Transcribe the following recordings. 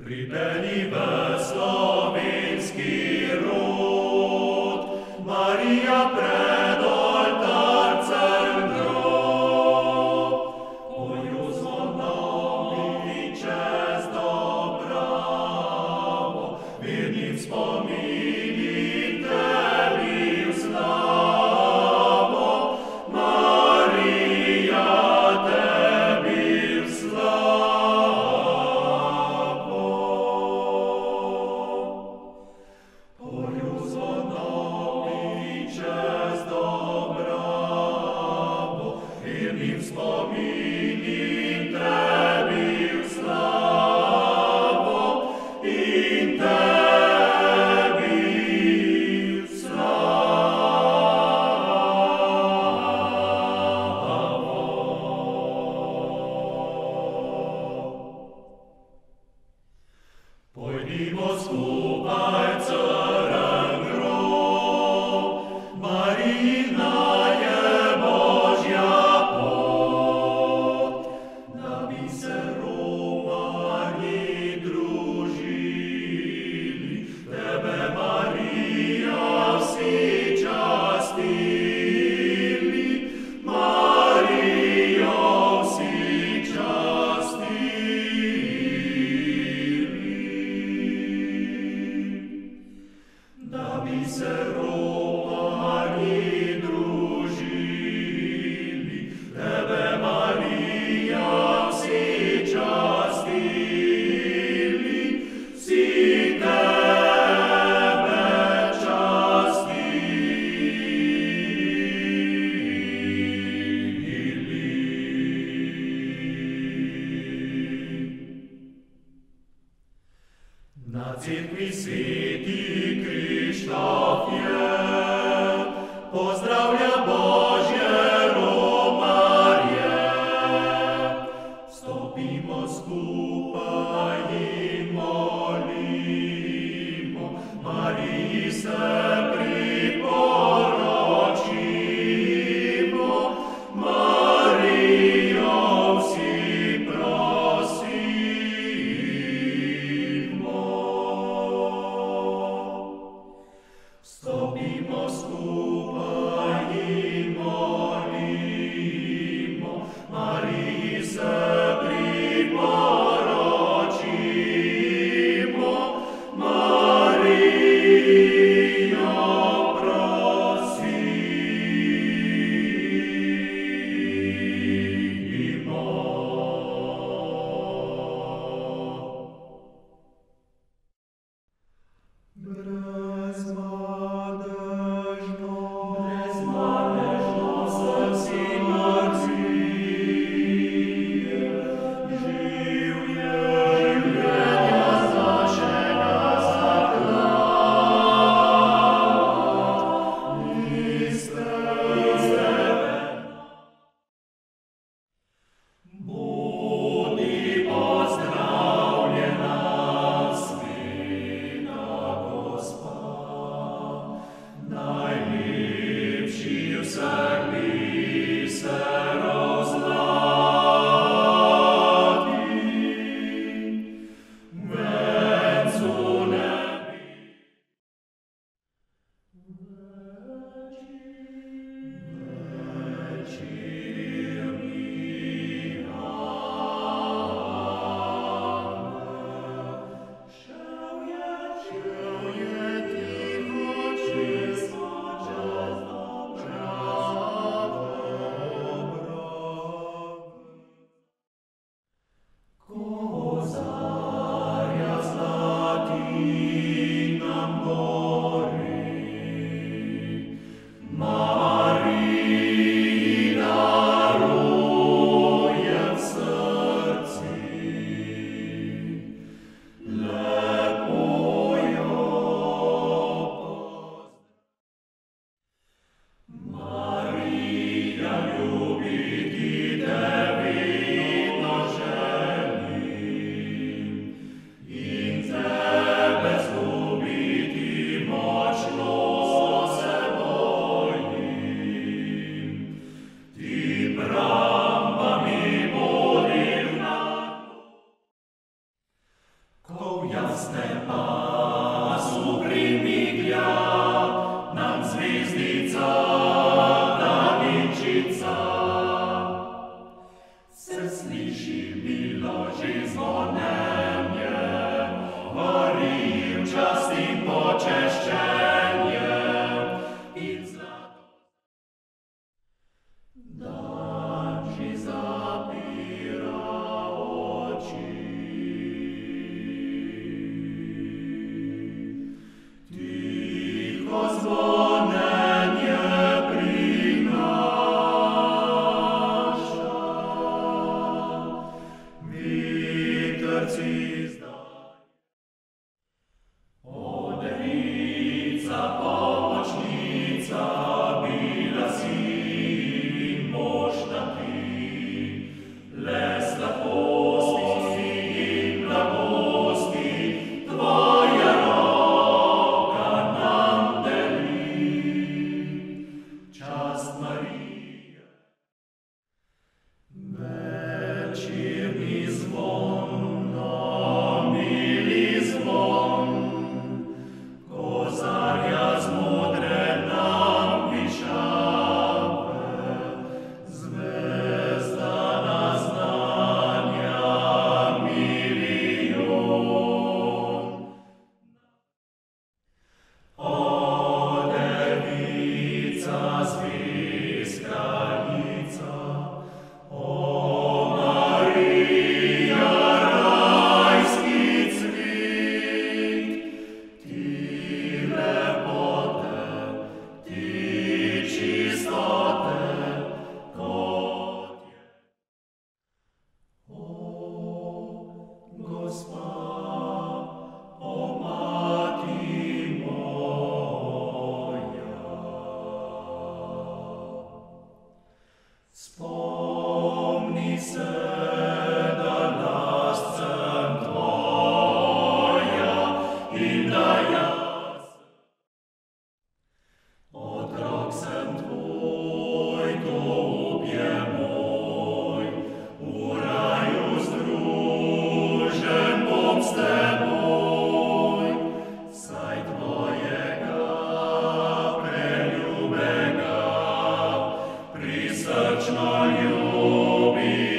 Pripeljive slovenski rod, Marija pred oltarcem grob. Poju zvonami čez dobravo, vernim spomini tebi v slavo. Marija, tebi v slavo. Poju zvonami čez dobravo, vernim spominim tebi v slavo. In tebi v slavo. Pojdimo skupaj crn grob, Marijina je Božja pot, da bi se romani družili, tebe, Marija, vsi častili. Marijo vsi častili, da bi se romani družili, tebe, Marija, vsi častili, vsi tebe častili. Na cerkvi sveti Krištof je, pozdravlja Božje romarje. Stopimo skupaj in molimo, Mariji se priporočimo. Marijo vsi prosimo. Stopimo skupaj in molimo, Mariji se priporočimo. Jasne pasu primiglia, nam zvezdica daničica. Se sliši bilo že zvonjenje, Mariji v čast in počeščenje. In zlato dan že zapira oči. Tiho zvonjenje prinaša, vetrci zdaj. O devica, pomočnica, bila si in mošta ti, le slabosti in blagosti tvoja roka nam deli. Čast Marija. Večerni zvon, mili zvon, ko zarja zmodre nam višave, zvezda naznanja milijon. O devica, zvezdanica, o Marija, rajski cvet, ti lepote, ti čistote, kot je. O Gospa, o Mati moja, spomni se, da last sem tvoja in da jaz otrok sem tvoj, to upje moj, v raju združen bom s teboj, saj tvojega preljubega prisrčno ljubim.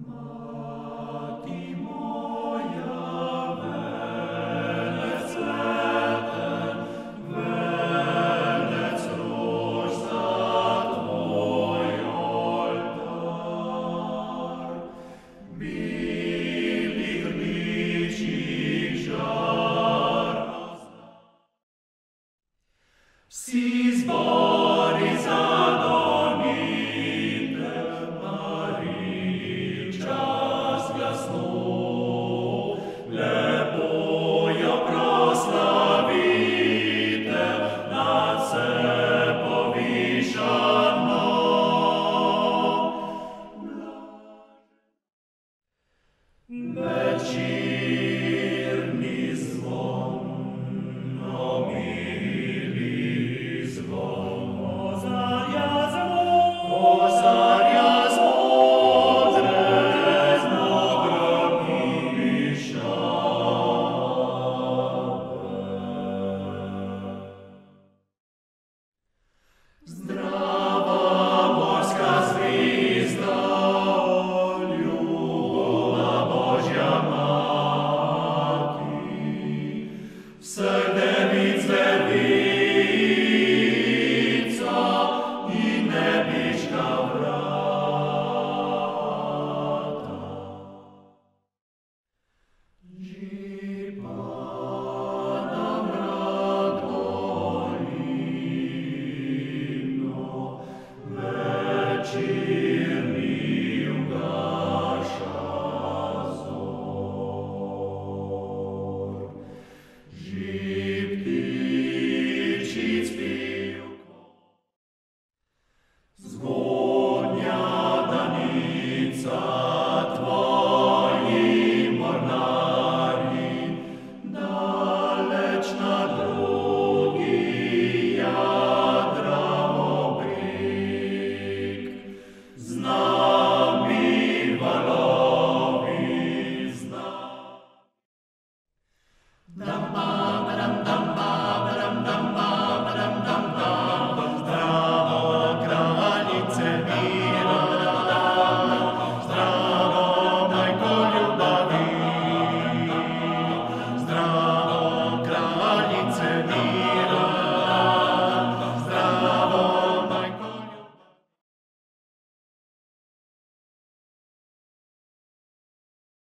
Mati moja, velec sveten, velec rož za tvoj oltar, bilih rdečih žar razda. Vsi zbori zadonite, Mariji čas glasno, lepo jo proslavite, nad se povišano. Večer